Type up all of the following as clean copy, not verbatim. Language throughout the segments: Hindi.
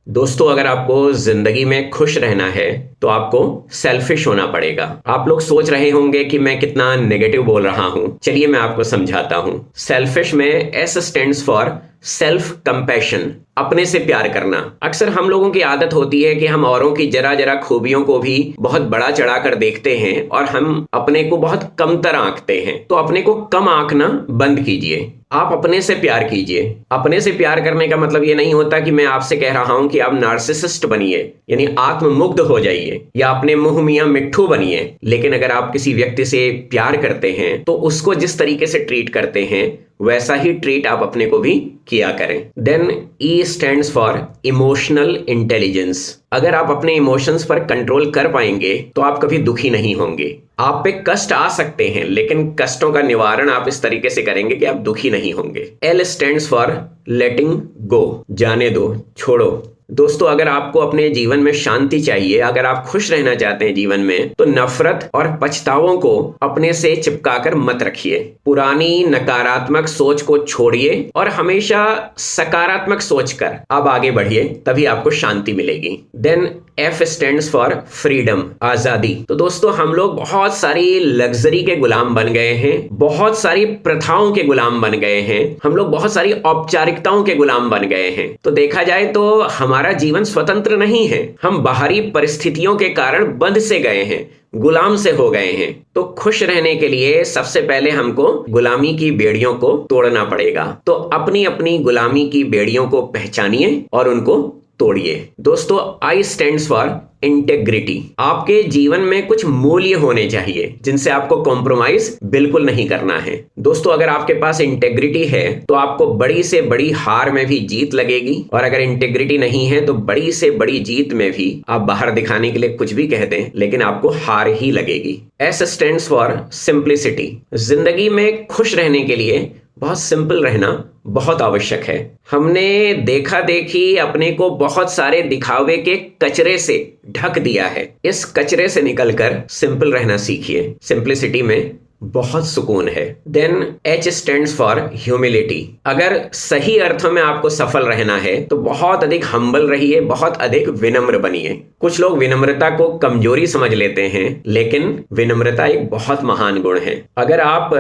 दोस्तों, अगर आपको जिंदगी में खुश रहना है तो आपको सेल्फिश होना पड़ेगा। आप लोग सोच रहे होंगे कि मैं कितना नेगेटिव बोल रहा हूं। चलिए मैं आपको समझाता हूं। सेल्फिश में S stands for self compassion, अपने से प्यार करना। अक्सर हम लोगों की आदत होती है कि हम औरों की जरा जरा खूबियों को भी बहुत बड़ा चढ़ा कर देखते हैं और हम अपने को बहुत कमतर आंकते हैं। तो अपने को कम आंकना बंद कीजिए। आप अपने से प्यार कीजिए। अपने से प्यार करने का मतलब ये नहीं होता कि मैं आपसे कह रहा हूं कि आप नार्सिसिस्ट बनिए, यानी आत्ममुग्ध हो जाइए या अपने मुंह मियां मिट्ठू बनिए। लेकिन अगर आप किसी व्यक्ति से प्यार करते हैं तो उसको जिस तरीके से ट्रीट करते हैं वैसा ही ट्रीट आप अपने को भी किया करें। Then E stands for emotional intelligence. अगर आप अपने इमोशंस पर कंट्रोल कर पाएंगे तो आप कभी दुखी नहीं होंगे। आप पे कष्ट आ सकते हैं लेकिन कष्टों का निवारण आप इस तरीके से करेंगे कि आप दुखी नहीं होंगे। एल स्टैंड्स फॉर लेटिंग गो, जाने दो, छोड़ो। दोस्तों, अगर आपको अपने जीवन में शांति चाहिए, अगर आप खुश रहना चाहते हैं जीवन में, तो नफरत और पछतावों को अपने से चिपकाकर मत रखिए। पुरानी नकारात्मक सोच को छोड़िए और हमेशा सकारात्मक सोचकर आप आगे बढ़िए, तभी आपको शांति मिलेगी। Then F stands for freedom, आजादी। तो दोस्तों, हम लोग बहुत सारी लग्जरी के गुलाम बन गए हैं, बहुत सारी प्रथाओं के गुलाम बन गए हैं, हम लोग बहुत सारी औपचारिकताओं के गुलाम बन गए हैं। तो देखा जाए तो हमारा जीवन स्वतंत्र नहीं है, हम बाहरी परिस्थितियों के कारण बंध से गए हैं, गुलाम से हो गए हैं। तो खुश रहने के लिए सबसे पहले हमको गुलामी की बेड़ियों को तोड़ना पड़ेगा। तो अपनी अपनी गुलामी की बेड़ियों को पहचानिए और उनको तोड़िए। दोस्तों, आई स्टैंड्स फॉर इंटेग्रिटी। आपके जीवन में कुछ मूल्य होने चाहिए जिनसे आपको कॉम्प्रोमाइज बिल्कुल नहीं करना है। दोस्तों, अगर आपके पास इंटेग्रिटी है तो आपको बड़ी से बड़ी हार में भी जीत लगेगी, और अगर इंटेग्रिटी नहीं है तो बड़ी से बड़ी जीत में भी आप बाहर दिखाने के लिए कुछ भी कह दें लेकिन आपको हार ही लगेगी। S stands for simplicity. जिंदगी में खुश रहने के लिए बहुत सिंपल रहना बहुत आवश्यक है। हमने देखा देखी अपने को बहुत सारे दिखावे के कचरे से ढक दिया है। इस कचरे से निकलकर सिंपल रहना सीखिए। सिंप्लिसिटी में बहुत सुकून है। Then H stands for humility. अगर सही अर्थों में आपको सफल रहना है तो बहुत अधिक हम्बल रहिए, बहुत अधिक विनम्र बनिए। कुछ लोग विनम्रता को कमजोरी समझ लेते हैं, लेकिन विनम्रता एक बहुत महान गुण है। अगर आप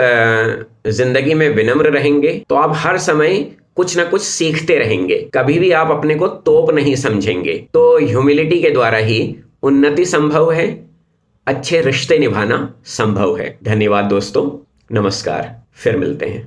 जिंदगी में विनम्र रहेंगे तो आप हर समय कुछ ना कुछ सीखते रहेंगे, कभी भी आप अपने को तोप नहीं समझेंगे। तो ह्यूमिलिटी के द्वारा ही उन्नति संभव है, अच्छे रिश्ते निभाना संभव है। धन्यवाद दोस्तों, नमस्कार, फिर मिलते हैं।